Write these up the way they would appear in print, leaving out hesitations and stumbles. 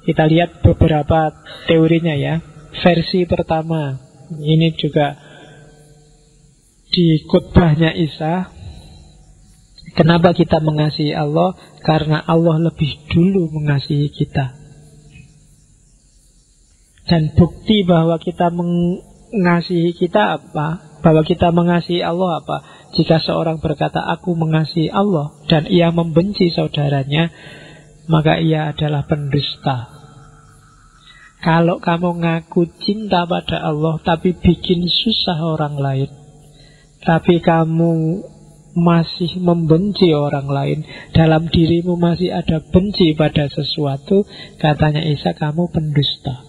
Kita lihat beberapa teorinya ya. Versi pertama, ini juga di khutbahnya Isa. Kenapa kita mengasihi Allah? Karena Allah lebih dulu mengasihi kita. Dan bukti bahwa kita mengasihi kita apa? Bahwa kita mengasihi Allah apa? Jika seorang berkata, aku mengasihi Allah, dan ia membenci saudaranya, maka ia adalah pendusta. Kalau kamu ngaku cinta pada Allah tapi bikin susah orang lain, tapi kamu masih membenci orang lain, dalam dirimu masih ada benci pada sesuatu, katanya Isa, kamu pendusta.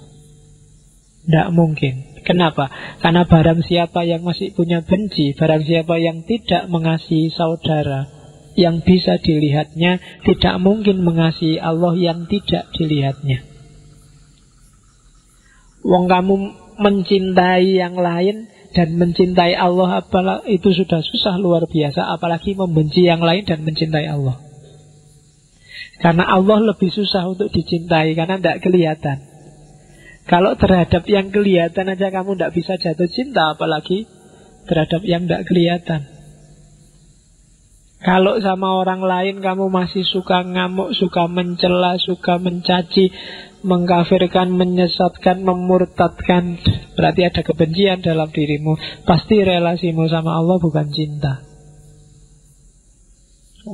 Tidak mungkin. Kenapa? Karena barang siapa yang masih punya benci, barang siapa yang tidak mengasihi saudara yang bisa dilihatnya, tidak mungkin mengasihi Allah yang tidak dilihatnya. Wong kamu mencintai yang lain dan mencintai Allah, itu sudah susah luar biasa, apalagi membenci yang lain dan mencintai Allah. Karena Allah lebih susah untuk dicintai, karena tidak kelihatan. Kalau terhadap yang kelihatan aja kamu tidak bisa jatuh cinta, apalagi terhadap yang tidak kelihatan. Kalau sama orang lain kamu masih suka ngamuk, suka mencela, suka mencaci, mengkafirkan, menyesatkan, memurtadkan, berarti ada kebencian dalam dirimu. Pasti relasimu sama Allah bukan cinta.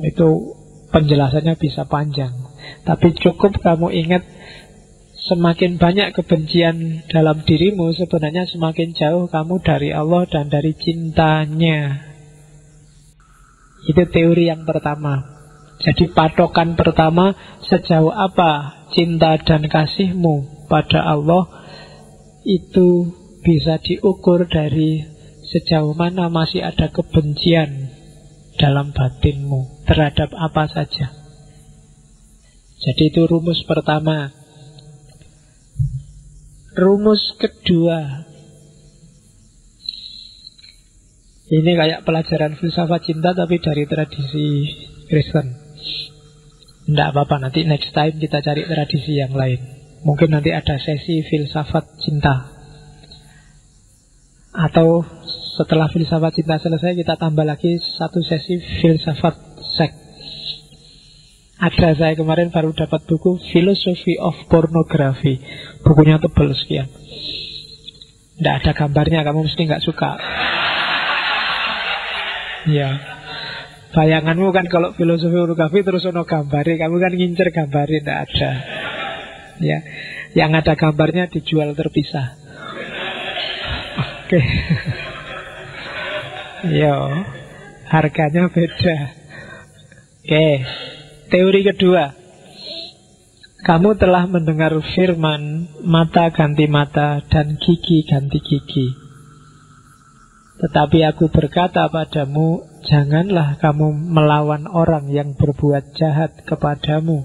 Itu penjelasannya bisa panjang, tapi cukup kamu ingat, semakin banyak kebencian dalam dirimu, sebenarnya semakin jauh kamu dari Allah dan dari cintanya. Itu teori yang pertama. Jadi patokan pertama, sejauh apa cinta dan kasihmu pada Allah, itu bisa diukur dari sejauh mana masih ada kebencian dalam batinmu terhadap apa saja. Jadi itu rumus pertama. Rumus kedua, ini kayak pelajaran filsafat cinta tapi dari tradisi Kristen. Tidak apa-apa, nanti next time kita cari tradisi yang lain. Mungkin nanti ada sesi filsafat cinta, atau setelah filsafat cinta selesai kita tambah lagi satu sesi filsafat seks. Ada, saya kemarin baru dapat buku Philosophy of Pornography. Bukunya tebal sekian. Tidak ada gambarnya, kamu mesti nggak suka. Ya, bayanganmu kan kalau filosofi pornografi terus ono gambari, kamu kan ngincer gambari, tidak ada. Ya, yang ada gambarnya dijual terpisah. Oke. Yo, harganya beda. Oke. Teori kedua, kamu telah mendengar firman mata ganti mata dan gigi ganti gigi. Tetapi aku berkata padamu, janganlah kamu melawan orang yang berbuat jahat kepadamu.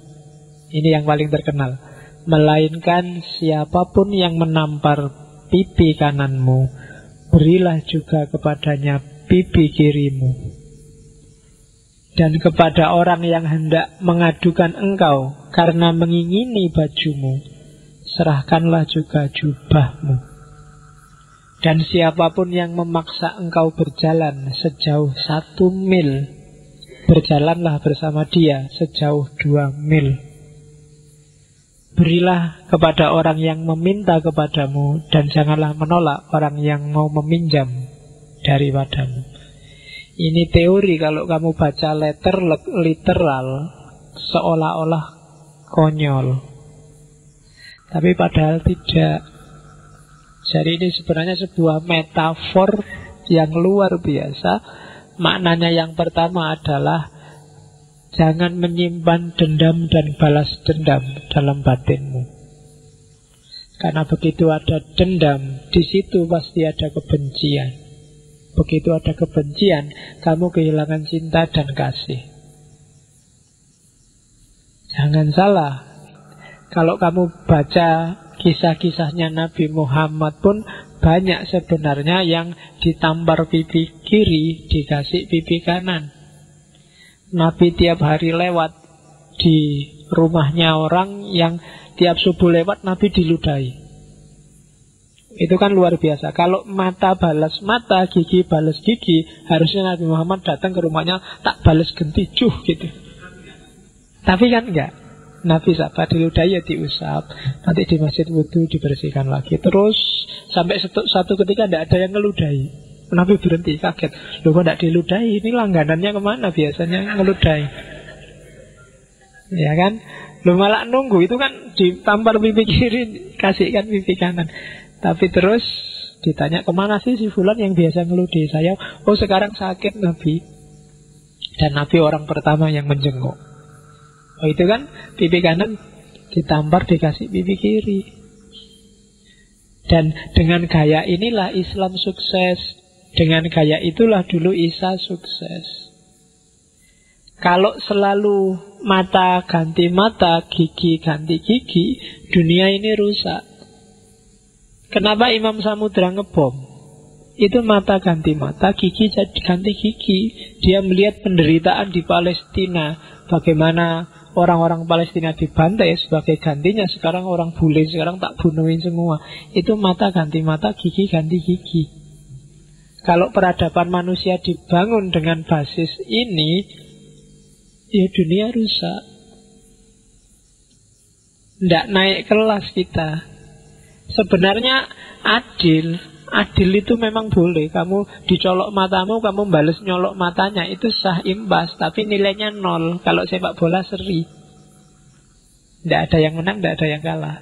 Ini yang paling terkenal. Melainkan siapapun yang menampar pipi kananmu, berilah juga kepadanya pipi kirimu. Dan kepada orang yang hendak mengadukan engkau karena mengingini bajumu, serahkanlah juga jubahmu. Dan siapapun yang memaksa engkau berjalan sejauh 1 mil, berjalanlah bersama dia sejauh 2 mil. Berilah kepada orang yang meminta kepadamu, dan janganlah menolak orang yang mau meminjam daripadamu. Ini teori, kalau kamu baca literal seolah-olah konyol, tapi padahal tidak. Jadi ini sebenarnya sebuah metafor yang luar biasa. Maknanya yang pertama adalah jangan menyimpan dendam dan balas dendam dalam batinmu. Karena begitu ada dendam, di situ pasti ada kebencian. Begitu ada kebencian, kamu kehilangan cinta dan kasih. Jangan salah, kalau kamu baca kisah-kisahnya Nabi Muhammad pun banyak sebenarnya yang ditampar pipi kiri, dikasih pipi kanan. Nabi tiap hari lewat di rumahnya orang yang tiap subuh lewat Nabi diludahi. Itu kan luar biasa. Kalau mata balas mata, gigi balas gigi, harusnya Nabi Muhammad datang ke rumahnya, tak balas genti cuh gitu. Tapi kan enggak. Nabi sabar, diludahi ya diusap, nanti di masjid wudu dibersihkan lagi. Terus sampai satu ketika tidak ada yang ngeludahi. Nabi berhenti, kaget. Loh kok tidak diludahi? Ini langganannya kemana biasanya ngeludahi? Ya kan? Loh malah nunggu, itu kan ditampar pipi kiri, kasihkan pipi kanan. Tapi terus ditanya, kemana sih si fulan yang biasa ngeludahi saya? Oh sekarang sakit Nabi. Dan Nabi orang pertama yang menjenguk. Oh itu kan pipi kanan ditampar dikasih pipi kiri. Dan dengan gaya inilah Islam sukses. Dengan gaya itulah dulu Isa sukses. Kalau selalu mata ganti mata, gigi ganti gigi, dunia ini rusak. Kenapa Imam Samudra ngebom? Itu mata ganti mata, gigi jadi ganti gigi. Dia melihat penderitaan di Palestina, bagaimana orang-orang Palestina dibantai, sebagai gantinya sekarang orang bule, sekarang tak bunuhin semua. Itu mata ganti mata, gigi ganti gigi. Kalau peradaban manusia dibangun dengan basis ini, ya dunia rusak. Tidak naik kelas kita. Sebenarnya adil itu memang boleh. Kamu dicolok matamu, kamu balas nyolok matanya, itu sah imbas. Tapi nilainya 0. Kalau sepak bola seri, tidak ada yang menang, tidak ada yang kalah.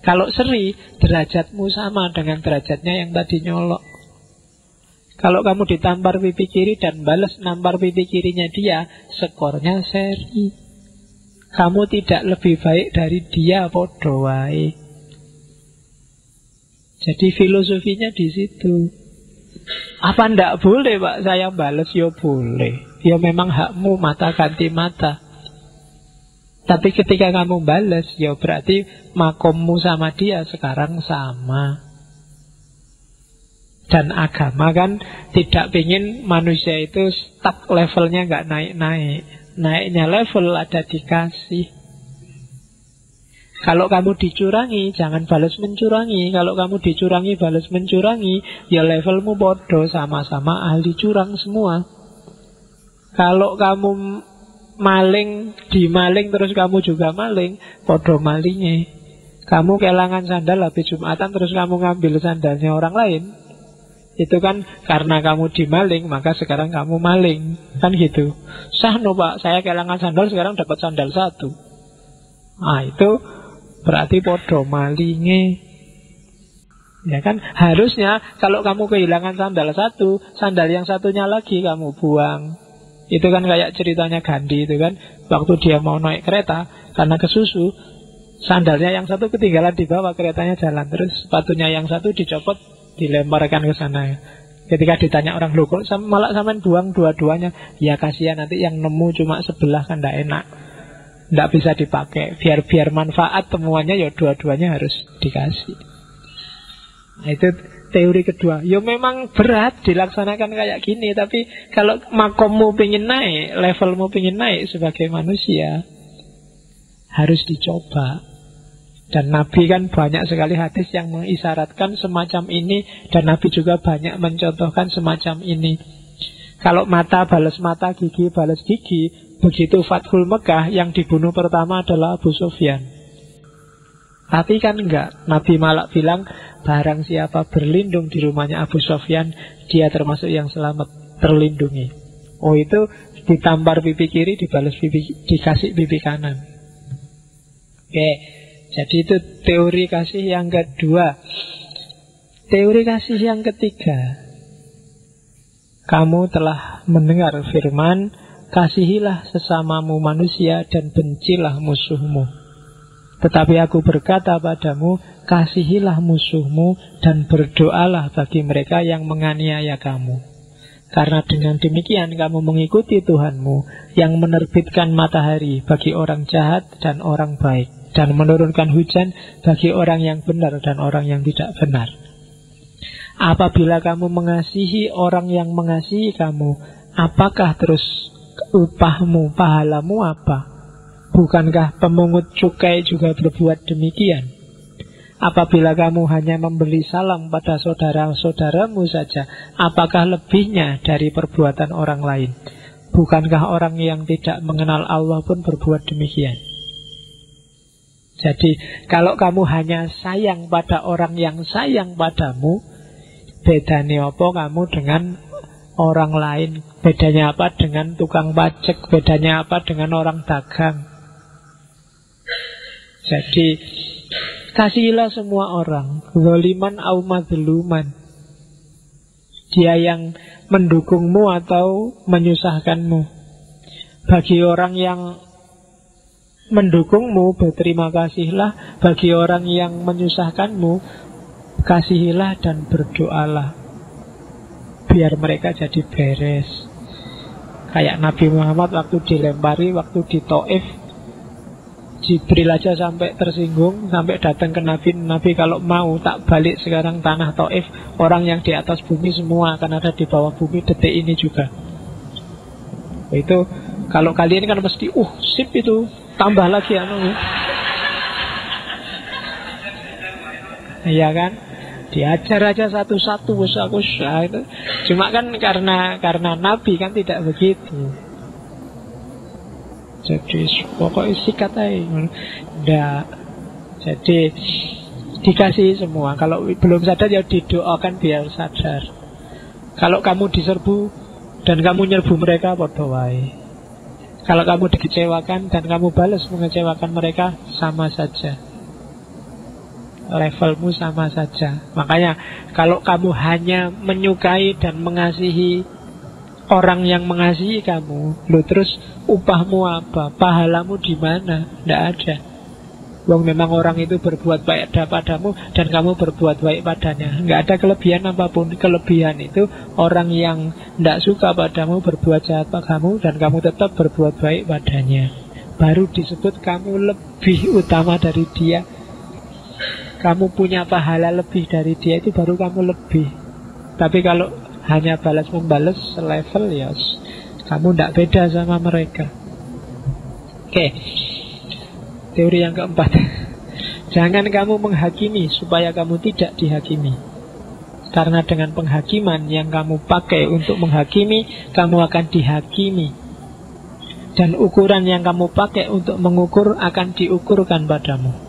Kalau seri, derajatmu sama dengan derajatnya yang tadi nyolok. Kalau kamu ditampar pipi kiri dan balas nampar pipi kirinya dia, skornya seri. Kamu tidak lebih baik dari dia, podo wae. Jadi filosofinya di situ. Apa ndak boleh Pak saya balas? Ya boleh. Ya memang hakmu mata ganti mata. Tapi ketika kamu balas, ya berarti makommu sama dia sekarang sama. Dan agama kan tidak ingin manusia itu stuck levelnya nggak naik-naik. Naiknya level ada dikasih. Kalau kamu dicurangi, jangan balas mencurangi. Kalau kamu dicurangi, balas mencurangi, ya levelmu bodoh, sama-sama ahli curang semua. Kalau kamu maling, dimaling terus kamu juga maling, bodoh malingnya. Kamu kehilangan sandal habis Jumatan terus kamu ngambil sandalnya orang lain, itu kan karena kamu dimaling, maka sekarang kamu maling. Kan gitu. Sah no Pak, saya kehilangan sandal, sekarang dapat sandal 1. Nah itu berarti podo malingnya. Ya kan, harusnya kalau kamu kehilangan sandal 1, sandal yang satunya lagi kamu buang. Itu kan kayak ceritanya Gandhi itu kan, waktu dia mau naik kereta karena kesusu, sandalnya yang satu ketinggalan di bawah, keretanya jalan. Terus sepatunya yang satu dicopot, dilemparkan ke sana. Ketika ditanya orang, loh kok malah sampean buang dua-duanya? Ya kasihan, nanti yang nemu cuma sebelah kan tidak enak, tidak bisa dipakai. Biar manfaat temuannya, ya dua-duanya harus dikasih. Nah, itu teori kedua. Ya memang berat dilaksanakan kayak gini, tapi kalau makommu pengen naik, levelmu pengen naik sebagai manusia, harus dicoba. Dan Nabi kan banyak sekali hadis yang mengisyaratkan semacam ini, dan Nabi juga banyak mencontohkan semacam ini. Kalau mata balas mata, gigi balas gigi, begitu Fathul Mekah, yang dibunuh pertama adalah Abu Sufyan. Tapi kan enggak, Nabi malah bilang, barang siapa berlindung di rumahnya Abu Sufyan, dia termasuk yang selamat, terlindungi. Oh itu ditampar pipi kiri, dibalas dikasih pipi kanan. Oke. Jadi itu teori kasih yang kedua. Teori kasih yang ketiga, kamu telah mendengar firman, kasihilah sesamamu manusia dan bencilah musuhmu. Tetapi aku berkata padamu, kasihilah musuhmu dan berdoalah bagi mereka yang menganiaya kamu. Karena dengan demikian kamu mengikuti Tuhanmu yang menerbitkan matahari bagi orang jahat dan orang baik, dan menurunkan hujan bagi orang yang benar dan orang yang tidak benar. Apabila kamu mengasihi orang yang mengasihi kamu, apakah terus upahmu, pahalamu apa? Bukankah pemungut cukai juga berbuat demikian? Apabila kamu hanya memberi salam pada saudara-saudaramu saja, apakah lebihnya dari perbuatan orang lain? Bukankah orang yang tidak mengenal Allah pun berbuat demikian? Jadi kalau kamu hanya sayang pada orang yang sayang padamu, bedanya apa kamu dengan orang lain? Bedanya apa dengan tukang pajak? Bedanya apa dengan orang dagang? Jadi kasihilah semua orang, zaliman au mazluman. Dia yang mendukungmu atau menyusahkanmu. Bagi orang yang mendukungmu, berterima kasihlah. Bagi orang yang menyusahkanmu, kasihilah dan berdoalah, biar mereka jadi beres. Kayak Nabi Muhammad waktu dilempari, waktu di Taif, Jibril aja sampai tersinggung, sampai datang ke Nabi. Nabi, kalau mau tak balik sekarang tanah Taif, orang yang di atas bumi semua akan ada di bawah bumi detik ini juga. Itu kalau kalian kan pasti sip itu, tambah lagi iya kan? Diajar aja satu-satu, itu. Cuma kan karena Nabi kan tidak begitu. Jadi pokoknya sikat aja. Nggak. Jadi dikasih semua. Kalau belum sadar ya didoakan biar sadar. Kalau kamu diserbu dan kamu nyerbu mereka, podo wae. Kalau kamu dikecewakan dan kamu balas mengecewakan mereka, sama saja. Levelmu sama saja. Makanya kalau kamu hanya menyukai dan mengasihi orang yang mengasihi kamu, terus upahmu apa? Pahalamu di mana? Tidak ada. Wong memang orang itu berbuat baik padamu dan kamu berbuat baik padanya. Nggak ada kelebihan apapun. Kelebihan itu orang yang tidak suka padamu berbuat jahat padamu dan kamu tetap berbuat baik padanya. Baru disebut kamu lebih utama dari dia. Kamu punya pahala lebih dari dia, itu baru kamu lebih. Tapi kalau hanya balas-membalas selevel, ya kamu tidak beda sama mereka. Oke. Teori yang keempat, jangan kamu menghakimi supaya kamu tidak dihakimi. Karena dengan penghakiman yang kamu pakai untuk menghakimi, kamu akan dihakimi. Dan ukuran yang kamu pakai untuk mengukur akan diukurkan padamu.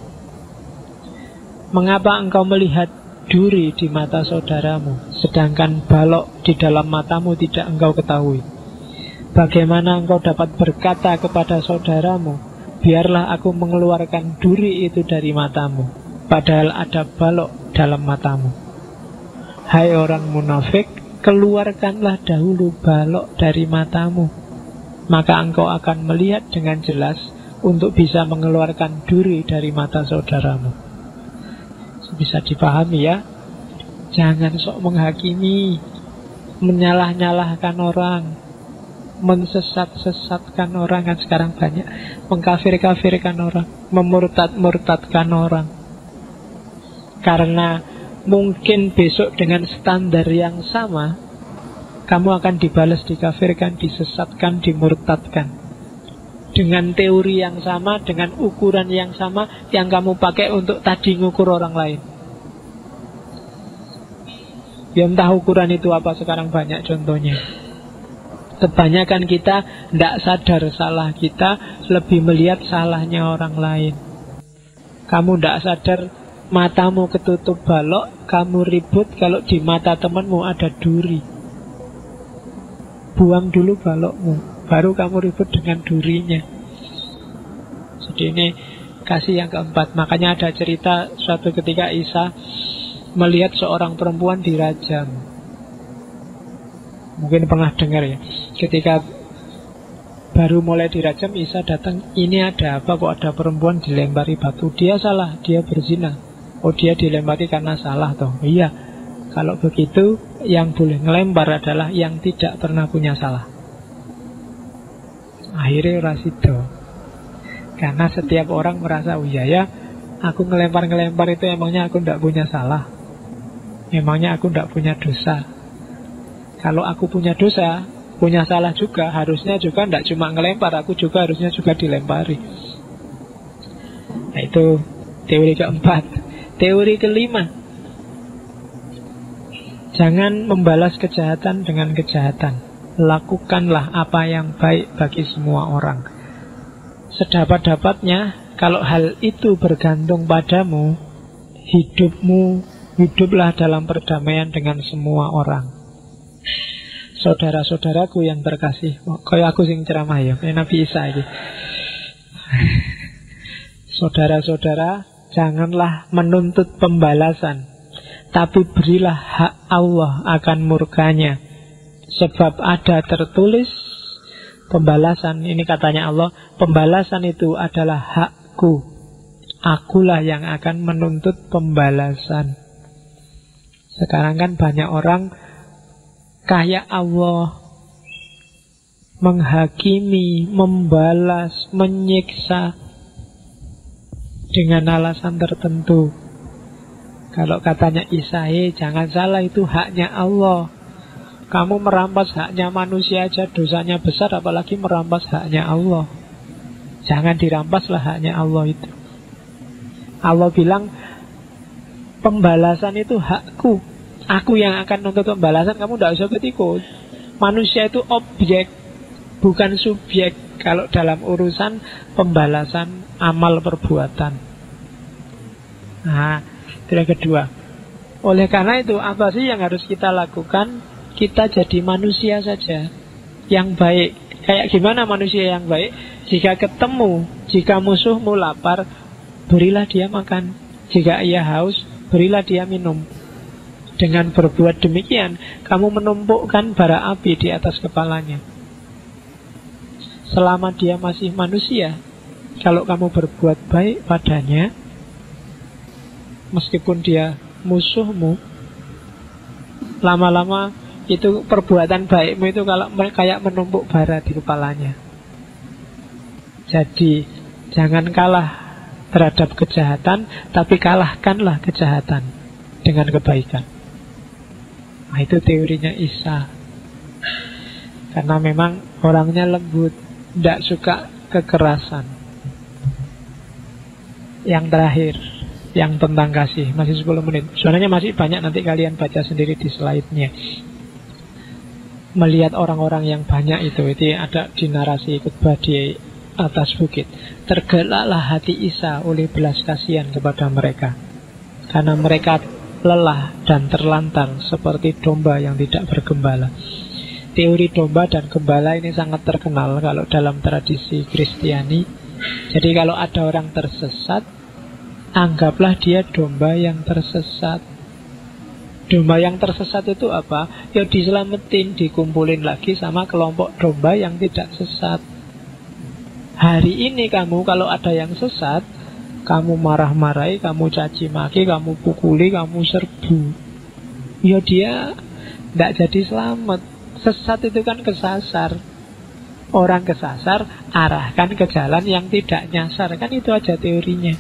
Mengapa engkau melihat duri di mata saudaramu, sedangkan balok di dalam matamu tidak engkau ketahui? Bagaimana engkau dapat berkata kepada saudaramu, biarlah aku mengeluarkan duri itu dari matamu, padahal ada balok dalam matamu? Hai orang munafik, keluarkanlah dahulu balok dari matamu, maka engkau akan melihat dengan jelas untuk bisa mengeluarkan duri dari mata saudaramu. Bisa dipahami ya. Jangan sok menghakimi, menyalah-nyalahkan orang, mensesat-sesatkan orang. Kan sekarang banyak mengkafir-kafirkan orang, memurtad-murtadkan orang. Karena mungkin besok dengan standar yang sama kamu akan dibalas, dikafirkan, disesatkan, dimurtadkan. Dengan teori yang sama, dengan ukuran yang sama yang kamu pakai untuk tadi ngukur orang lain. Ya entah ukuran itu apa, sekarang banyak contohnya. Kebanyakan kita tidak sadar salah kita, lebih melihat salahnya orang lain. Kamu tidak sadar matamu ketutup balok, kamu ribut kalau di mata temanmu ada duri. Buang dulu balokmu, baru kamu ribut dengan durinya. Jadi ini kasih yang keempat. Makanya ada cerita suatu ketika Isa melihat seorang perempuan dirajam. Mungkin pernah dengar ya. Ketika baru mulai dirajam, Isa datang, ini ada apa kok ada perempuan dilempari batu? Dia salah, dia berzina. Oh, dia dilempari karena salah toh. Iya, kalau begitu yang boleh ngelempar adalah yang tidak pernah punya salah. Akhirnya rasido. Karena setiap orang merasa, oh iya ya, aku ngelempar-ngelempar itu emangnya aku tidak punya salah, emangnya aku tidak punya dosa. Kalau aku punya dosa, punya salah juga, harusnya juga tidak cuma ngelempar, aku juga harusnya juga dilempari. Nah, itu teori keempat. Teori kelima, jangan membalas kejahatan dengan kejahatan. Lakukanlah apa yang baik bagi semua orang. Sedapat-dapatnya, kalau hal itu bergantung padamu, hiduplah dalam perdamaian dengan semua orang. Saudara-saudaraku yang terkasih, kayak aku sing ceramah ya, kayak Nabi Isa ini. Saudara-saudara, janganlah menuntut pembalasan, tapi berilah hak Allah akan murkanya. Sebab ada tertulis pembalasan, ini katanya Allah, pembalasan itu adalah hakku. Akulah yang akan menuntut pembalasan. Sekarang kan banyak orang kayak Allah, menghakimi, membalas, menyiksa dengan alasan tertentu. Kalau katanya Isa, jangan salah, itu haknya Allah. Kamu merampas haknya manusia aja dosanya besar, apalagi merampas haknya Allah. Jangan dirampaslah haknya Allah itu. Allah bilang pembalasan itu hakku. Aku yang akan nuntut pembalasan, kamu tidak usah ikut. Manusia itu objek, bukan subjek kalau dalam urusan pembalasan amal perbuatan. Nah, itu yang kedua. Oleh karena itu, apa sih yang harus kita lakukan? Kita jadi manusia saja yang baik. Kayak gimana manusia yang baik? Jika ketemu, jika musuhmu lapar, berilah dia makan. Jika ia haus, berilah dia minum. Dengan berbuat demikian, kamu menumpukkan bara api di atas kepalanya. Selama dia masih manusia, kalau kamu berbuat baik padanya, meskipun dia musuhmu, lama-lama itu perbuatan baikmu itu kalau kayak menumpuk bara di kepalanya. Jadi jangan kalah terhadap kejahatan, tapi kalahkanlah kejahatan dengan kebaikan. Nah, itu teorinya Isa. Karena memang orangnya lembut, tidak suka kekerasan. Yang terakhir, yang tentang kasih, masih 10 menit. Sebenarnya masih banyak, nanti kalian baca sendiri di slide-nya. Melihat orang-orang yang banyak itu ada di narasi khutbah di atas bukit. Tergeraklah hati Isa oleh belas kasihan kepada mereka, karena mereka lelah dan terlantar seperti domba yang tidak bergembala. Teori domba dan gembala ini sangat terkenal kalau dalam tradisi Kristiani. Jadi kalau ada orang tersesat, anggaplah dia domba yang tersesat. Domba yang tersesat itu apa? Ya diselamatin, dikumpulin lagi sama kelompok domba yang tidak sesat. Hari ini kamu kalau ada yang sesat, kamu marah-marahi, kamu caci maki, kamu pukuli, kamu serbu, ya dia tidak jadi selamat. Sesat itu kan kesasar. Orang kesasar, arahkan ke jalan yang tidak nyasar. Kan itu aja teorinya.